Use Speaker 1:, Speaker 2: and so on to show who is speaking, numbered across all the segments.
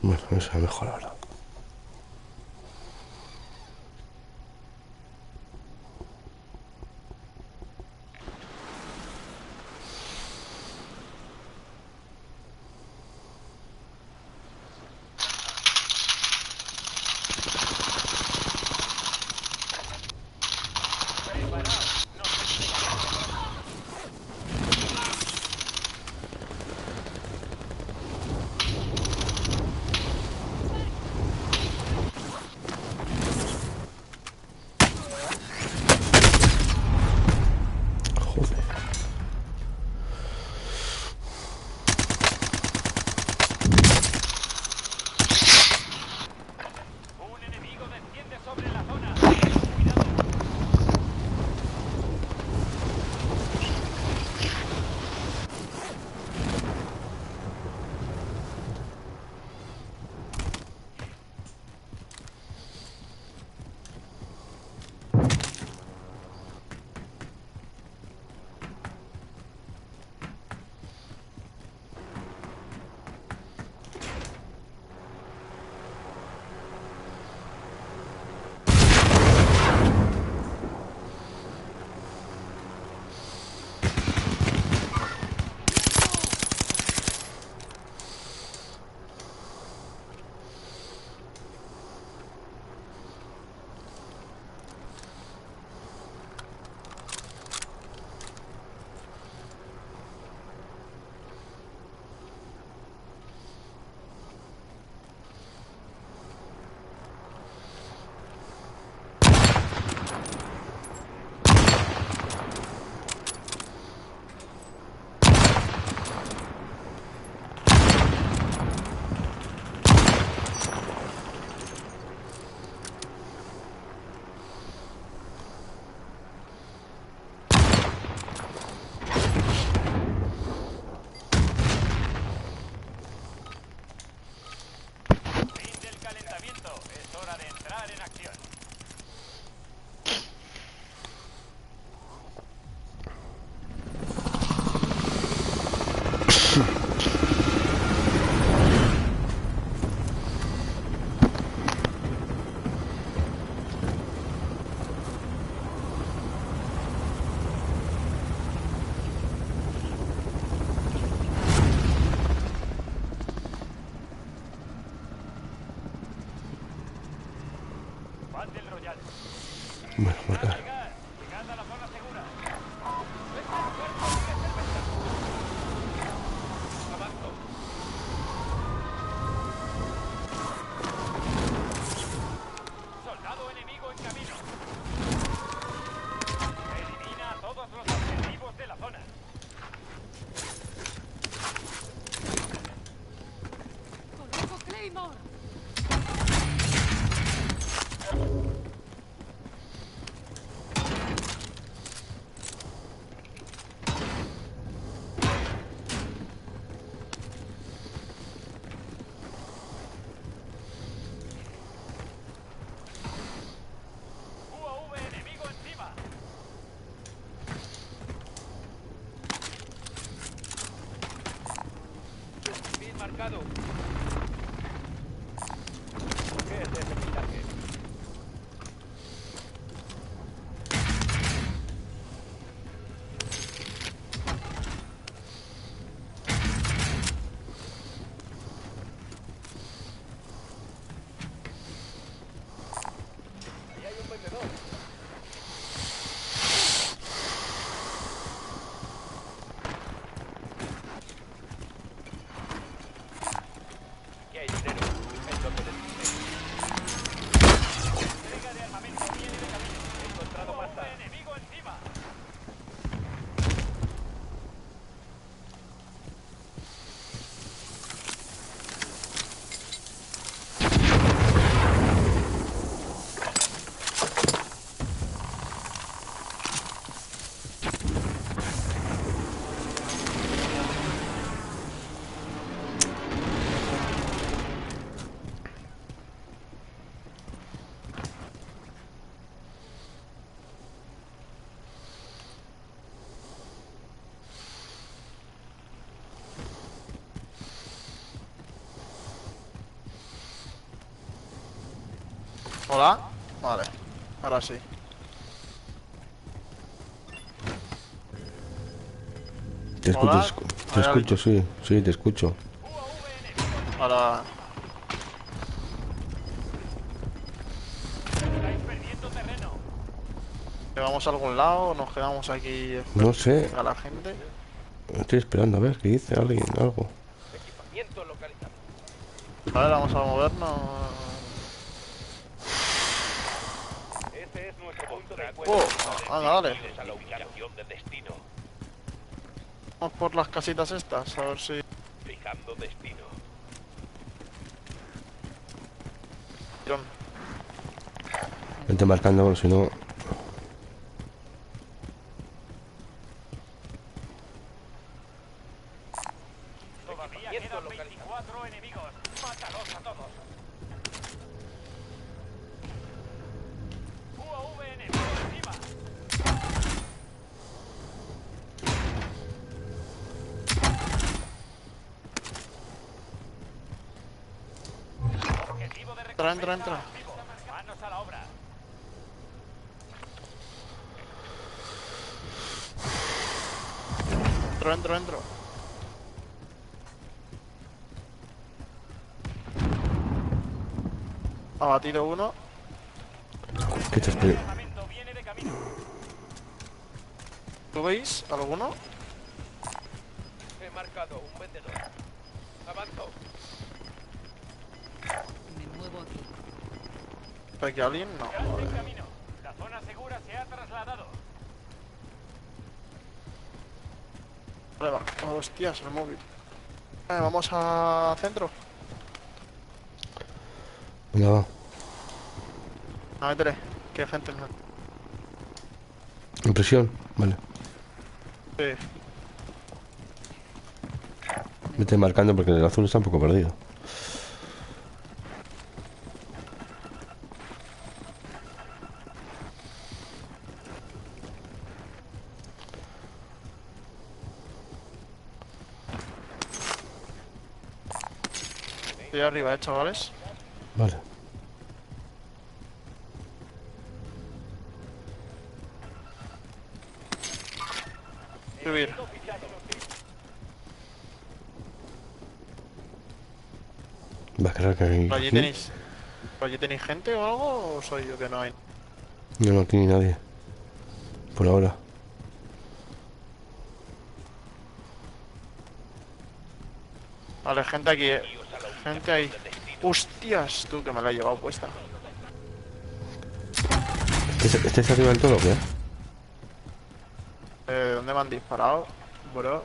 Speaker 1: Bueno, eso ha mejorado ahora. Bueno, marcar.
Speaker 2: Soldado enemigo en camino. Elimina a todos los objetivos de la zona.
Speaker 3: ¡Coloco Claymore!
Speaker 2: UAV enemigo encima. Bien marcado. ¿Qué es ese blindaje? Ahí hay un vendedor.
Speaker 4: ¿Hola? Vale, ahora sí.
Speaker 1: Te escucho,
Speaker 4: Hola.
Speaker 1: te escucho, sí, sí, te escucho.
Speaker 4: Ahora.
Speaker 2: Estáis perdiendo terreno.
Speaker 4: ¿Vamos a algún lado o nos quedamos aquí
Speaker 1: No
Speaker 4: esperando
Speaker 1: sé,
Speaker 4: a la gente?
Speaker 1: estoy esperando a ver qué dice alguien, algo.
Speaker 2: Equipamiento localizado.
Speaker 4: Vale, vamos a movernos.
Speaker 2: Ese es nuestro punto de
Speaker 4: Oh,
Speaker 2: encuentro.
Speaker 4: venga, dale.
Speaker 2: Dirigidos a la ubicación de destino.
Speaker 4: Vamos por las casitas estas, a ver si...
Speaker 2: Fijando destino.
Speaker 1: Vente marcando, porque si no...
Speaker 2: Todavía quedan 24 enemigos. Mátalos a todos. UAV enemigo encima. Objetivo de
Speaker 4: Entra, entra,
Speaker 2: recompensa
Speaker 4: entra.
Speaker 2: activo. Manos a la obra.
Speaker 4: Entro. Abatido uno.
Speaker 1: ¿Qué te estoy?
Speaker 2: Armamento viene de camino.
Speaker 4: ¿Tú veis alguno?
Speaker 2: He marcado un vendedor. Avanzo.
Speaker 3: Me muevo aquí.
Speaker 4: ¿Hay aquí alguien? No,
Speaker 2: Gas en
Speaker 4: vale.
Speaker 2: camino. La zona segura se ha trasladado.
Speaker 4: Vale, va. Hostias, el móvil. Vamos a centro.
Speaker 1: Venga, va.
Speaker 4: A métele. Que hay gente en el...
Speaker 1: Impresión, vale.
Speaker 4: Sí.
Speaker 1: Vete marcando porque el azul está un poco perdido.
Speaker 4: Estoy arriba, chavales.
Speaker 1: Vale.
Speaker 4: Subir.
Speaker 1: Va a creer que hay...
Speaker 4: ¿Por allí tenéis... ¿Por allí tenéis gente o algo? ¿O soy yo que no hay?
Speaker 1: No, no tiene nadie. Por ahora.
Speaker 4: Vale, gente aquí, gente ahí. Hostias, tú que me la he llevado puesta.
Speaker 1: ¿Estáis arriba del todo o qué?
Speaker 4: ¿Dónde me han disparado? Bro.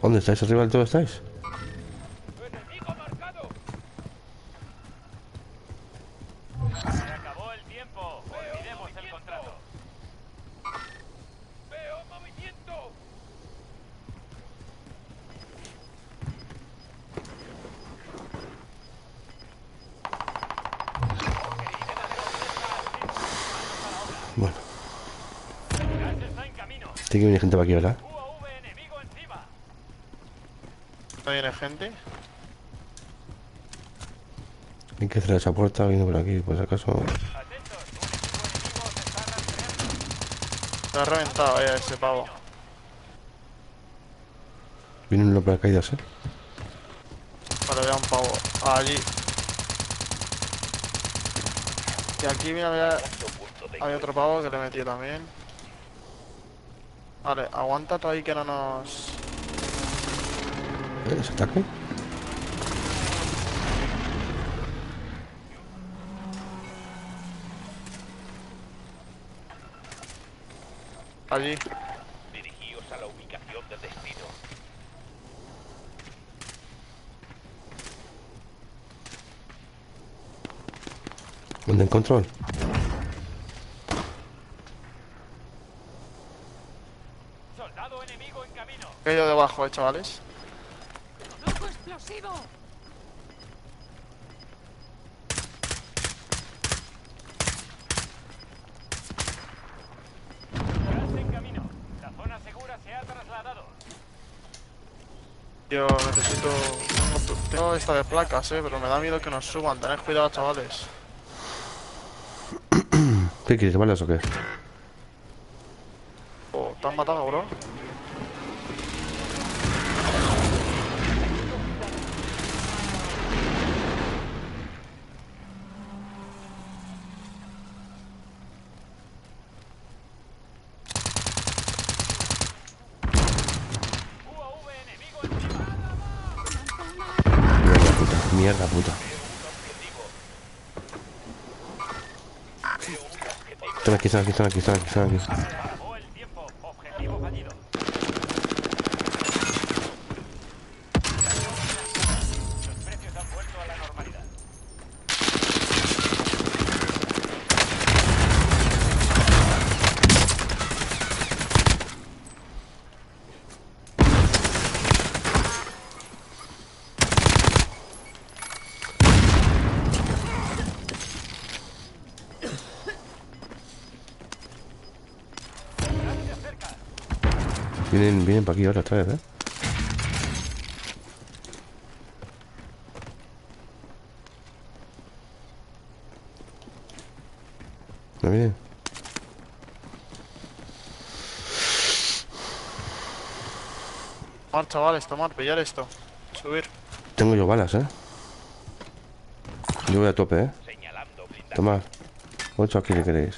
Speaker 1: ¿Dónde estáis? ¿Arriba del todo estáis?
Speaker 2: ¡Enemigo marcado! Se acabó el tiempo. Olvidemos el contrato. ¡Veo movimiento!
Speaker 1: Bueno,
Speaker 2: Gas está en camino.
Speaker 1: tiene que venir gente para aquí, ¿verdad?
Speaker 2: UAV enemigo encima.
Speaker 4: ¿No viene gente?
Speaker 1: Hay que cerrar esa puerta, viendo por aquí, por si acaso.
Speaker 2: Atentos, un equipo enemigo se está rastreando.
Speaker 4: Me ha reventado ese pavo.
Speaker 1: Viene uno para caídas, ¿eh?
Speaker 4: Vale, veo un pavo. Allí. Y aquí mira, hay otro pavo que le he metido también. Vale, aguanta tú ahí que no nos...
Speaker 1: ¿Ese ataque?
Speaker 4: Allí.
Speaker 2: Dirigíos a la ubicación de destino.
Speaker 1: ¿Dónde en control?
Speaker 2: Soldado enemigo en camino.
Speaker 4: He ido debajo, chavales.
Speaker 3: ¡Rojo explosivo!
Speaker 2: Gas en camino. La zona segura se ha trasladado.
Speaker 4: Yo necesito... Tengo esta de placas, pero me da miedo que nos suban. Tened cuidado, chavales.
Speaker 1: ¿Qué quieres, balas o qué?
Speaker 4: Oh, ¿te han matado, bro?
Speaker 2: UAV enemigo encima.
Speaker 1: Mierda puta, mierda puta. Están aquí, están aquí, están aquí, están aquí, están aquí.
Speaker 2: Acabó el tiempo. Objetivo fallido. Los precios han vuelto a la normalidad.
Speaker 1: Vienen para aquí ahora otra vez, ¿No vienen?
Speaker 4: Tomar, chavales, tomar, pillar esto. Subir.
Speaker 1: Tengo yo balas, Yo voy a tope,
Speaker 2: Señalando blindado.
Speaker 1: Tomad. 8 aquí si queréis.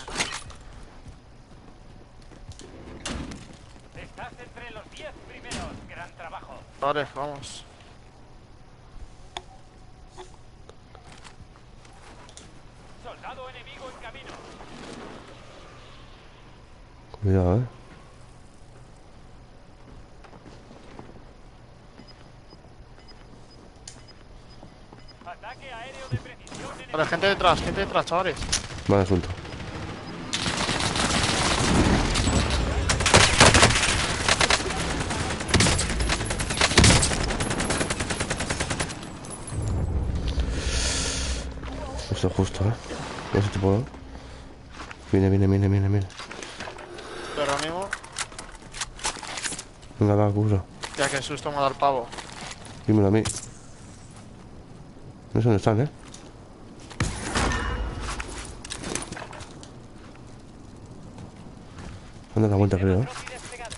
Speaker 2: Estás entre los 10 primeros. Gran trabajo.
Speaker 4: Vale, vamos.
Speaker 2: Soldado enemigo en camino.
Speaker 1: Cuidado,
Speaker 2: Ataque aéreo de precisión enemigo.
Speaker 4: Vale, gente detrás, chavales.
Speaker 1: Mal asunto. Esto es justo, No sé si te puedo. Viene.
Speaker 4: Pero ánimo.
Speaker 1: Venga, va, curro.
Speaker 4: Ya que susto me da el pavo.
Speaker 1: Dímelo a mí. No sé dónde están, Anda la vuelta, creo,
Speaker 2: Cross y despegado.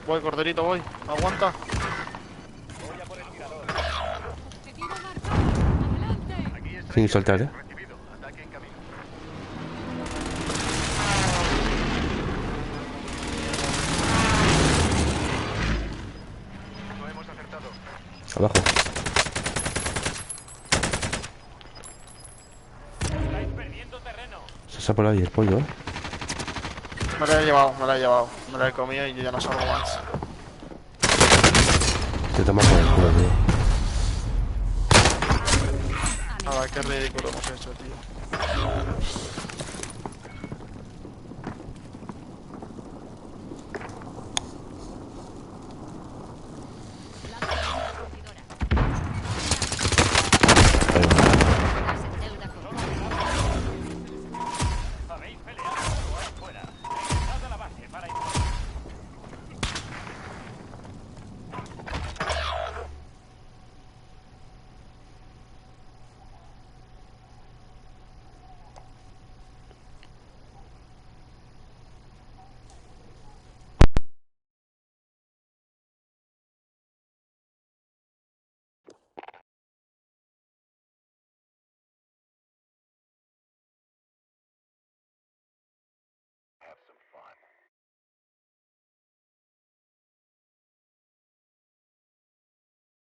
Speaker 4: Voy, corderito, voy. Aguanta.
Speaker 2: Voy a por el tirador.
Speaker 3: Objetivo marcado. Adelante.
Speaker 1: Sin saltar,
Speaker 2: Recibido. Ataque en camino. No hemos acertado.
Speaker 1: Abajo.
Speaker 2: Estáis perdiendo terreno.
Speaker 1: Se está por ahí el pollo,
Speaker 4: Me lo he llevado, me lo he llevado. Me lo he comido y yo ya no salgo más.
Speaker 1: Te tomas por el culo, tío.
Speaker 4: Nada, qué ridículo hemos hecho, tío.